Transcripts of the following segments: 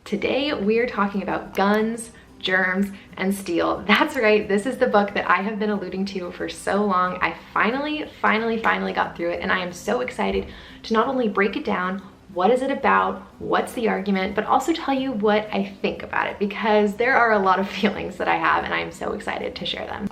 Today we are talking about guns, germs, and steel. That's right, this is the book that I have been alluding to for so long. I finally got through it, and I am so excited to not only break it down, what is it about, what's the argument, but also tell you what I think about it, because there are a lot of feelings that I have, and I am so excited to share them.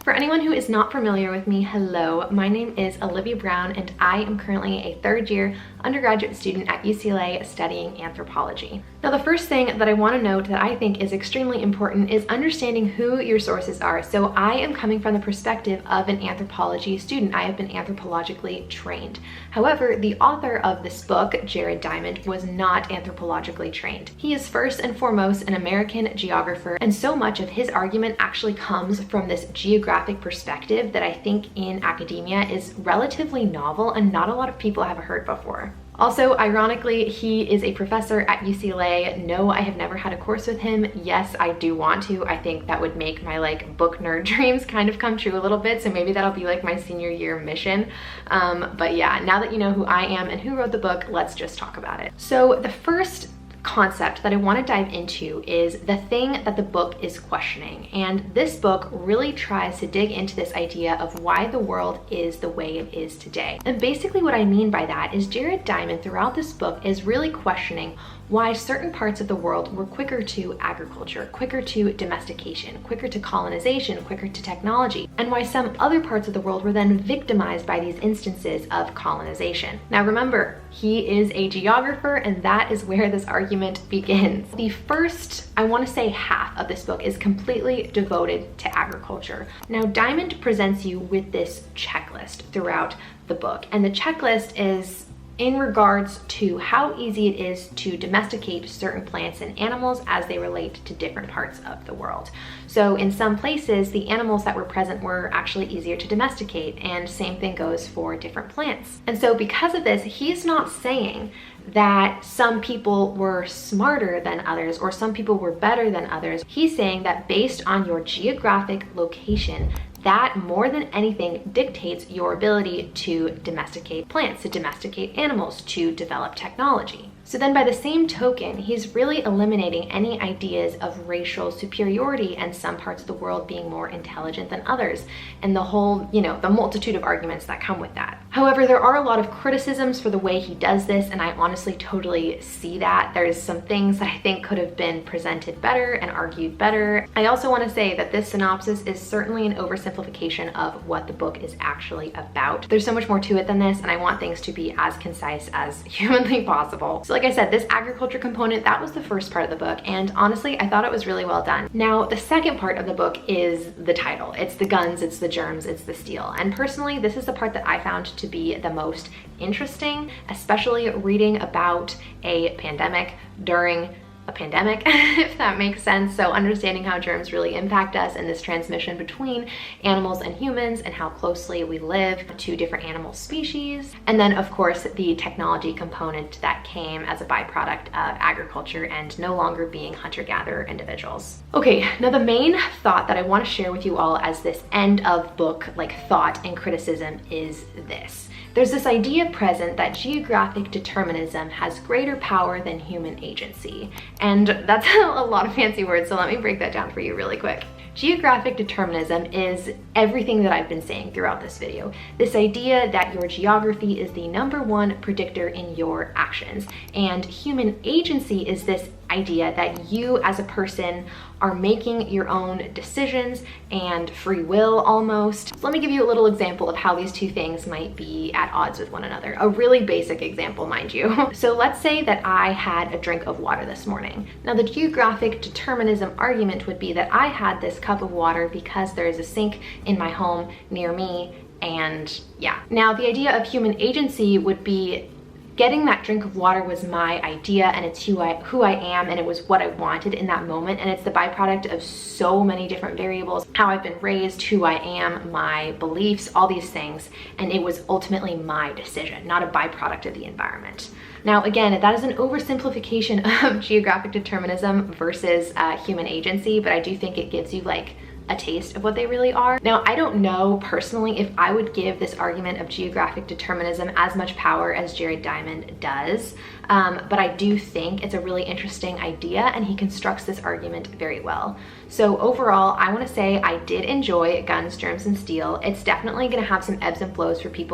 For anyone who is not familiar with me, hello, my name is Alivia Brown, and I am currently a third-year undergraduate student at UCLA studying anthropology. Now, the first thing that I want to note that I think is extremely important is understanding who your sources are. So I am coming from the perspective of an anthropology student. I have been anthropologically trained. However, the author of this book, Jared Diamond, was not anthropologically trained. He is first and foremost an American geographer, and so much of his argument actually comes from this geographic perspective that I think in academia is relatively novel and not a lot of people have heard before. Also, ironically, he is a professor at UCLA. No, I have never had a course with him. Yes, I do want to. I think that would make my book nerd dreams kind of come true a little bit. So maybe that'll be like my senior year mission. But yeah, now that you know who I am and who wrote the book, let's just talk about it. So the first concept that I want to dive into is the thing that the book is questioning. And this book really tries to dig into this idea of why the world is the way it is today. And basically what I mean by that is Jared Diamond throughout this book is really questioning why certain parts of the world were quicker to agriculture, quicker to domestication, quicker to colonization, quicker to technology, and why some other parts of the world were then victimized by these instances of colonization. Now remember, he is a geographer, and that is where this argument begins. The first, I want to say half of this book is completely devoted to agriculture. Now Diamond presents you with this checklist throughout the book, and the checklist is in regards to how easy it is to domesticate certain plants and animals as they relate to different parts of the world. So in some places, the animals that were present were actually easier to domesticate, and same thing goes for different plants. And so because of this, he's not saying that some people were smarter than others or some people were better than others. He's saying that based on your geographic location, that more than anything dictates your ability to domesticate plants, to domesticate animals, to develop technology. So then by the same token, he's really eliminating any ideas of racial superiority and some parts of the world being more intelligent than others, and the whole, the multitude of arguments that come with that. However, there are a lot of criticisms for the way he does this, and I honestly totally see that. There's some things that I think could have been presented better and argued better. I also want to say that this synopsis is certainly an oversimplification of what the book is actually about. There's so much more to it than this, and I want things to be as concise as humanly possible. So like I said, this agriculture component, that was the first part of the book, and honestly, I thought it was really well done. Now, the second part of the book is the title. It's the guns, it's the germs, it's the steel. And personally, this is the part that I found to be the most interesting, especially reading about a pandemic during a pandemic, if that makes sense. So understanding how germs really impact us and this transmission between animals and humans and how closely we live to different animal species. And then of course the technology component that came as a byproduct of agriculture and no longer being hunter-gatherer individuals. Okay, now the main thought that I want to share with you all as this end of book thought and criticism is this. There's this idea present that geographic determinism has greater power than human agency. And that's a lot of fancy words, so let me break that down for you really quick. Geographic determinism is everything that I've been saying throughout this video. This idea that your geography is the #1 predictor in your actions. And human agency is this idea that you as a person are making your own decisions and free will almost. So let me give you a little example of how these two things might be at odds with one another. A really basic example, mind you. So let's say that I had a drink of water this morning. Now the geographic determinism argument would be that I had this cup of water because there is a sink in my home near me, and yeah. Now the idea of human agency would be getting that drink of water was my idea, and it's who I am, and it was what I wanted in that moment, and it's the byproduct of so many different variables, how I've been raised, who I am, my beliefs, all these things, and it was ultimately my decision, not a byproduct of the environment. Now again, that is an oversimplification of geographic determinism versus human agency, but I do think it gives you a taste of what they really are. Now, I don't know personally if I would give this argument of geographic determinism as much power as Jared Diamond does, but I do think it's a really interesting idea and he constructs this argument very well. So overall, I want to say I did enjoy Guns, Germs, and Steel. It's definitely going to have some ebbs and flows for people.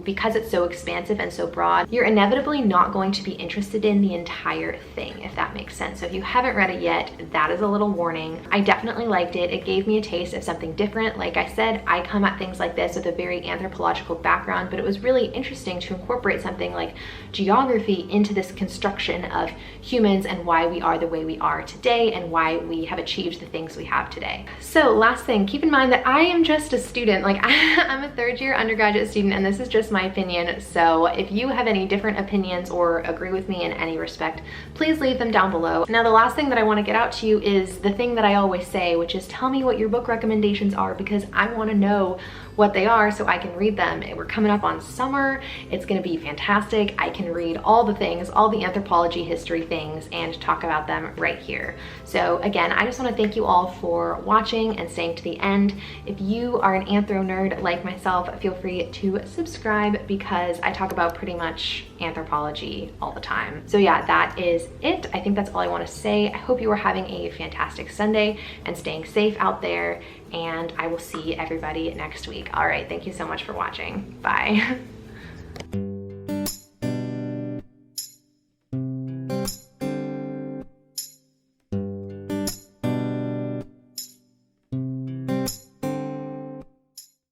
Because it's so expansive and so broad, you're inevitably not going to be interested in the entire thing, if that makes sense. So if you haven't read it yet, that is a little warning. I definitely liked it. It gave me a taste of something different. Like I said, I come at things like this with a very anthropological background, but it was really interesting to incorporate something like geography into this construction of humans and why we are the way we are today and why we have achieved the things we have today. So last thing, keep in mind that I am just a student. Like I'm a third-year undergraduate student and this is just my opinion. So if you have any different opinions or agree with me in any respect, please leave them down below. Now, the last thing that I want to get out to you is the thing that I always say, which is tell me what your book recommendations are, because I want to know what they are so I can read them. We're coming up on summer. It's going to be fantastic. I can read all the things, all the anthropology history things, and talk about them right here. So again, I just want to thank you all for watching and staying to the end. If you are an anthro nerd like myself, feel free to subscribe because I talk about pretty much anthropology all the time. So yeah, that is it. I think that's all I want to say. I hope you are having a fantastic Sunday and staying safe out there, and I will see everybody next week. All right, thank you so much for watching. Bye.